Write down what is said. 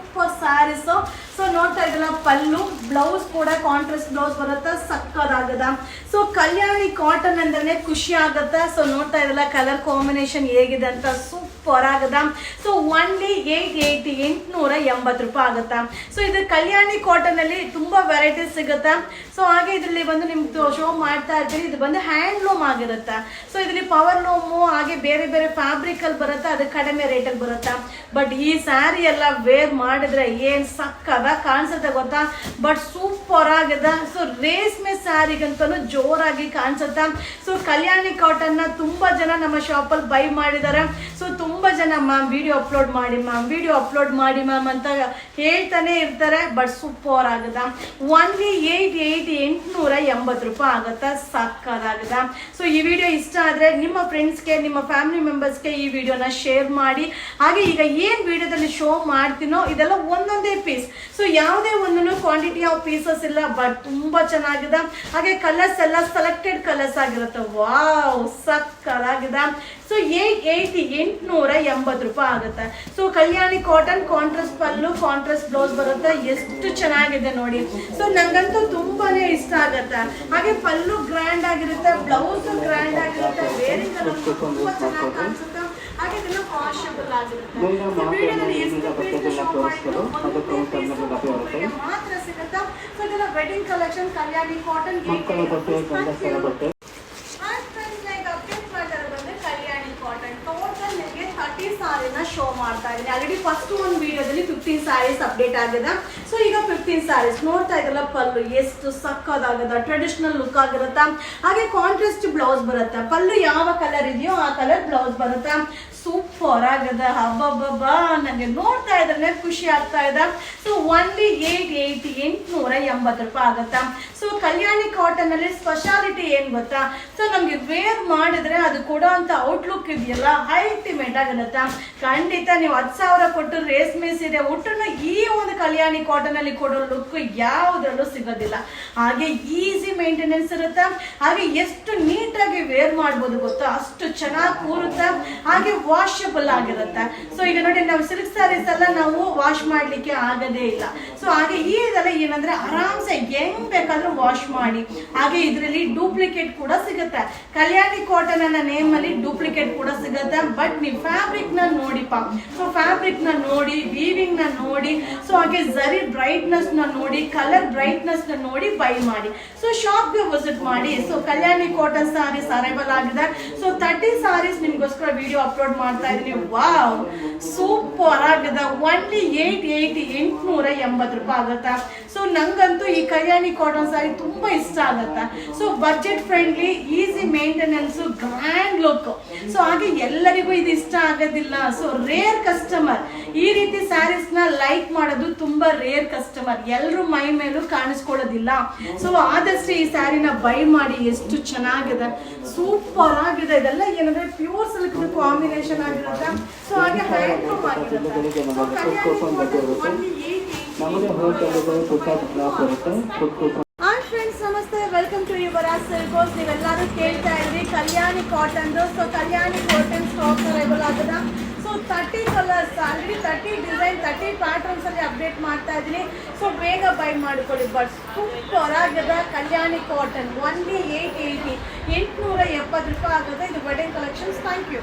Super saris. So ನೋಡ್ತಾ ಇದ್ದಲ್ಲ, ಪಲ್ಲು blouse ಕೂಡ ಕಾಂಟ್ರಾಸ್ಟ್ ಬ್ಲೌಸ್ ಬರುತ್ತೆ, ಸಕ್ಕದಾಗದ. ಸೊ ಕಲ್ಯಾಣಿ ಕಾಟನ್ ಅಂದ್ರೆ ಖುಷಿ ಆಗತ್ತೆ. ಸೊ ನೋಡ್ತಾ ಇದ್ದಲ್ಲ ಕಲರ್ ಕಾಂಬಿನೇಷನ್ ಹೇಗಿದೆ ಅಂತ, ಸೂಪರ್ ಆಗದ. ಸೊ ಒನ್ಲಿ 880 ರೂಪಾಯಿ ಆಗುತ್ತಾ. ಸೊ ಇದು ಕಲ್ಯಾಣಿ ಕಾಟನ್ ಅಲ್ಲಿ ತುಂಬಾ ವೆರೈಟೀಸ್ ಸಿಗುತ್ತೆ. ಸೊ ಹಾಗೆ ಇದರಲ್ಲಿ ಬಂದು ನಿಮ್ಗೆ ಶೋ ಮಾಡ್ತಾ ಇರ್ತೀರಿ, ಇದು ಬಂದು ಹ್ಯಾಂಡ್ಲೂಮ್ ಆಗಿರುತ್ತೆ. ಸೊ ಇದರಲ್ಲಿ ಪವರ್ ಲೂಮು ಹಾಗೆ ಬೇರೆ ಬೇರೆ ಫ್ಯಾಬ್ರಿಕ್ ಅಲ್ಲಿ ಬರುತ್ತೆ, ಅದು ಕಡಿಮೆ ರೇಟ್ ಅಲ್ಲಿ ಬರುತ್ತೆ. ಬಟ್ ಈ ಸ್ಯಾರಿ ಎಲ್ಲ ವೇರ್ ಮಾಡಿದ್ರೆ ಏನ್ ಸಕ್ಕದ ಕಾಣಿಸುತ್ತೆ ಗೊತ್ತಾ, ಬಟ್ ಸೂಪರ್ ಆಗಿದೆ. ಸೊ ರೇಷ್ಮೆ ಸ್ಯಾರಿಗಂತೂ ಜೋರಾಗಿ ಕಾಣಿಸುತ್ತೆ. ಸೊ ಕಲ್ಯಾಣಿ ಕಾಟನ್ ನ ತುಂಬಾ ಜನ ನಮ್ಮ ಶಾಪ್ ಅಲ್ಲಿ ಬೈ ಮಾಡಿದ್ದಾರೆ. ಸೊ ತುಂಬಾ ಜನ ಮ್ಯಾಮ್ ವಿಡಿಯೋ ಅಪ್ಲೋಡ್ ಮಾಡಿ ಮ್ಯಾಮ್, ವಿಡಿಯೋ ಅಪ್ಲೋಡ್ ಮಾಡಿ ಮ್ಯಾಮ್ ಅಂತ ಹೇಳ್ತಾನೆ ಇರ್ತಾರೆ. ಬಟ್ ಸೂಪರ್ ಆಗಿದೆ. ಒನ್ಲಿ 880 ರೂಪಾಯಿ ಆಗುತ್ತೆ, ಸಕ್ಕದಾಗಿದೆ. ಸೊ ಈ ವಿಡಿಯೋ ಇಷ್ಟ ಆದ್ರೆ ನಿಮ್ಮ ಫ್ರೆಂಡ್ಸ್ಗೆ, ನಿಮ್ಮ ಫ್ಯಾಮಿಲಿ ಮೆಂಬರ್ಸ್ಗೆ ಈ ವಿಡಿಯೋನ ಶೇರ್ ಮಾಡಿ. ಹಾಗೆ ಈಗ ಏನ್ ವಿಡಿಯೋದಲ್ಲಿ ಶೋ ಮಾಡ್ತೀನೋ ಇದೆಲ್ಲ ಒಂದೊಂದೇ ಪೀಸ್. ಸೊ ಯಾವುದೇ ಒಂದನ್ನು ಕ್ವಾಂಟಿಟಿ ಆಫ್ ಪೀಸಸ್ ಇಲ್ಲ, ಬಟ್ ತುಂಬಾ ಚೆನ್ನಾಗಿದೆ. ಹಾಗೆ ಕಲರ್ಸ್ ಎಲ್ಲ ಸೆಲೆಕ್ಟೆಡ್ ಕಲರ್ಸ್ ಆಗಿರುತ್ತೆ. ವಾವ್, ಸಕ್ಕದಾಗಿದೆ. ಸೊ 880 ರೂಪಾಯಿ ಆಗುತ್ತೆ. ಸೊ ಕಲ್ಯಾಣಿ ಕಾಟನ್ ಕಾಂಟ್ರಾಸ್ಟ್ ಪಲ್ಲು, ಕಾಂಟ್ರಾಸ್ಟ್ ಬ್ಲೌಸ್ ಬರುತ್ತೆ, ಎಷ್ಟು ಚೆನ್ನಾಗಿದೆ ನೋಡಿ. ಸೊ ನಂಗಂತೂ ತುಂಬಾನೇ ಇಷ್ಟ ಆಗತ್ತೆ. ಹಾಗೆ ಪಲ್ಲು ಗ್ರ್ಯಾಂಡ್ ಆಗಿರುತ್ತೆ, ಬ್ಲೌಸ್ ಗ್ರ್ಯಾಂಡ್ ಆಗಿರುತ್ತೆ, ಬೇರೆ ಕಲರ್ ತುಂಬಾ ಚೆನ್ನಾಗಿ ಕಾಣಿಸುತ್ತೆ. ಹಾಗೆ ಇದೆಲ್ಲ ವಾಷಬಲ್ ಆಗಿರುತ್ತೆ. ವಿಡಿಯೋದಲ್ಲಿ ಎಷ್ಟು ಬೇಗ ಶೋ ಮಾಡಿದ್ರು ಮಾತ್ರ ಸಿಗುತ್ತಾ. ಸೊ ಇದೆಲ್ಲ ವೆಡ್ಡಿಂಗ್ ಕಲೆಕ್ಷನ್ ಕಲ್ಯಾಣಿ ಕಾಟನ್. ಶೋ ಮಾಡ್ತಾ ಇದ್ದೀನಿ. ಆಲ್ರೆಡಿ ಫಸ್ಟ್ ಒಂದು ವಿಡಿಯೋದಲ್ಲಿ 15 ಸ್ಯಾರೀಸ್ ಅಪ್ಡೇಟ್ ಆಗಿದೆ. ಸೊ ಈಗ 15 ಸ್ಯಾರೀಸ್ ನೋಡ್ತಾ ಇದ್ದಲ್ಲ, ಪಲ್ಲು ಎಷ್ಟು ಸಕ್ಕದಾಗದ, ಟ್ರೆಡಿಷನಲ್ ಲುಕ್ ಆಗಿರುತ್ತೆ. ಹಾಗೆ ಕಾಂಟ್ರಾಸ್ಟ್ ಬ್ಲೌಸ್ ಬರುತ್ತೆ. ಪಲ್ಲು ಯಾವ ಕಲರ್ ಇದೆಯೋ ಆ ಕಲರ್ ಬ್ಲೌಸ್ ಬರುತ್ತೆ. ಸೂಪರ್ ಆಗದ. ಹಬ್ಬಬ್ಬಬ್ಬಾ, ನನಗೆ ನೋಡ್ತಾ ಇದ್ರೆ ಖುಷಿ ಆಗ್ತಾ ಇದೆ. ಸೊ ಒನ್ಲಿ 880 ರೂಪಾಯಿ ಆಗುತ್ತಾ. ಸೊ ಕಲ್ಯಾಣಿ ಕಾಟನ್ ಅಲ್ಲಿ ಸ್ಪೆಷಾಲಿಟಿ ಏನ್ ಗೊತ್ತಾ, ಸೊ ನಮ್ಗೆ ವೇರ್ ಮಾಡಿದ್ರೆ ಅದು ಕೊಡೋ ಅಂತ ಔಟ್ಲುಕ್ ಇದೆಯಲ್ಲ, ಅಲ್ಟಿಮೇಟ್ ಆಗಿರುತ್ತೆ. ಖಂಡಿತ ನೀವು 10,000 ಕೊಟ್ಟು ರೇಷ್ಮೆ ಸೀರೆ ಉಟ್ಟನ್ನು ಈ ಒಂದು ಕಲ್ಯಾಣಿ ಕಾಟನ್ ಅಲ್ಲಿ ಕೊಡೋ ಲುಕ್ ಯಾವುದ್ರಲ್ಲೂ ಸಿಗೋದಿಲ್ಲ. ಹಾಗೆ ಈಸಿ ಮೇಂಟೆನೆನ್ಸ್ ಇರುತ್ತೆ. ಹಾಗೆ ಎಷ್ಟು ನೀಟಾಗಿ ವೇರ್ ಮಾಡ್ಬೋದು ಗೊತ್ತಾ, ಅಷ್ಟು ಚೆನ್ನಾಗಿ ಕೂರುತ್ತೆ. ಹಾಗೆ ವಾಷಬಲ್ ಆಗಿರುತ್ತೆ. ಸೊ ಈಗ ನೋಡಿ, ನಾವು ಸಿಲ್ಕ್ ಸ್ಯಾರೀಸ್ ಎಲ್ಲ ನಾವು ವಾಶ್ ಮಾಡ್ಲಿಕ್ಕೆ ಆಗದೇ ಇಲ್ಲ. ಸೊ ಹಾಗೆ ಇದೆಲ್ಲ ಏನಂದ್ರೆ ಆರಾಮ್ಸೆ ಹೆಂಗ್ ಬೇಕಾದ್ರೂ ವಾಶ್ ಮಾಡಿ. ಹಾಗೆ ಇದರಲ್ಲಿ ಡೂಪ್ಲಿಕೇಟ್ ಕೂಡ ಸಿಗುತ್ತೆ. ಕಲ್ಯಾಣಿ ಕಾಟನ್ ಅನ್ನೋ ನೇಮ್ ಅಲ್ಲಿ ಡೂಪ್ಲಿಕೇಟ್ ಕೂಡ ಸಿಗುತ್ತೆ. ಬಟ್ ನೀವು ಫ್ಯಾಬ್ರಿಕ್ ನ ನೋಡಿಪ್ಪ. ಸೊ ಫ್ಯಾಬ್ರಿಕ್ ನ ನೋಡಿ, ವೀವಿಂಗ್ ನ ನೋಡಿ, ಸೊ ಹಾಗೆ ಜರಿ ಬ್ರೈಟ್ನೆಸ್ ನ ನೋಡಿ, ಕಲರ್ ಬ್ರೈಟ್ನೆಸ್ ನ ನೋಡಿ ಬೈ ಮಾಡಿ. ಸೊ ಶಾಪ್ ಗೆ ವಿಸಿಟ್ ಮಾಡಿ. ಸೊ ಕಲ್ಯಾಣಿ ಕಾಟನ್ ಸ್ಯಾರೀಸ್ ಅರೈವಲ್ ಆಗಿದೆ. ಸೊ 30 ಸ್ಯಾರೀಸ್ ನಿಮ್ಗೋಸ್ಕರ ವಿಡಿಯೋ ಅಪ್ಲೋಡ್ ಮಾಡ್ತಾ ಇದೀನಿ. ವಾವ್, ಸೂಪರ್ ಆಗಿದೆ. ಒನ್ಲಿ 880 ರೂಪಾಯಿ ಆಗುತ್ತಾ. ಸೊ ನಂಗಂತೂ ಈ ಕಲ್ಯಾಣಿ ಕಾಟನ್ ಸ್ಯಾರಿ ತುಂಬಾ ಇಷ್ಟ ಆಗುತ್ತಾ. So budget friendly, easy maintenance, grand look. So ಹಾಗೆ ಎಲ್ಲರಿಗೂ ಇದು ಇಷ್ಟ ಆಗೋದಿಲ್ಲ. ಸೊ ರೇರ್ ಕಸ್ಟಮರ್ ಈ ರೀತಿ ಸ್ಯಾರೀಸ್ ನ ಲೈಕ್ ಮಾಡೋದು ತುಂಬಾ ರೇರ್ ಕಸ್ಟಮರ್. ಎಲ್ಲರೂ ಮೈ ಮೇಲೂ ಕಾಣಿಸ್ಕೊಳ್ಳೋದಿಲ್ಲ. ಸೊ ಆದಷ್ಟು ಈ ಸ್ಯಾರಿನ ಬೈ ಮಾಡಿ. ಎಷ್ಟು ಚೆನ್ನಾಗಿದೆ, ಸೂಪರ್ ಆಗಿದೆ. ಇದೆಲ್ಲ ಏನಂದ್ರೆ ಪ್ಯೂರ್ ಸಿಲ್ಕ್ ಕಾಂಬಿನೇಷನ್ ಆಗಿರುತ್ತೆ. ಸೊ ಹಾಗೆ ಹ್ಯಾಂಡ್ಲೂಮ್ ಆಗಿರುತ್ತೆ. ಸೊ ಹಾಯ್ ಫ್ರೆಂಡ್ಸ್, ನಮಸ್ತೆ, ವೆಲ್ಕಮ್ ಟು ಯುವರಾಜ್ ಸಿಲ್ಕ್ಸ್. ನೀವೆಲ್ಲರೂ ಕೇಳ್ತಾ ಇದ್ರಿ ಕಲ್ಯಾಣಿ ಕಾಟನ್. ಸೊ ಕಲ್ಯಾಣಿ ಕಾಟನ್ ಸ್ಟಾಕ್ ಅರೈವಲ್ ಆಗದ. So 30 colours, already 30 design, 30 patterns ಅಲ್ಲಿ ಅಪ್ಡೇಟ್ ಮಾಡ್ತಾ ಇದ್ದೀನಿ. ಸೊ ಬೇಗ ಬೈ ಮಾಡಿಕೊಳ್ಳಿ. ಬಟ್ ಸೂಪರ್ ಆಗದ ಕಲ್ಯಾಣಿ ಕಾಟನ್. ಒನ್ಲಿ 870 ರೂಪಾಯಿ ಆಗುತ್ತೆ. ಇದು ವೆಡ್ಡಿಂಗ್ ಕಲೆಕ್ಷನ್ಸ್. Thank you.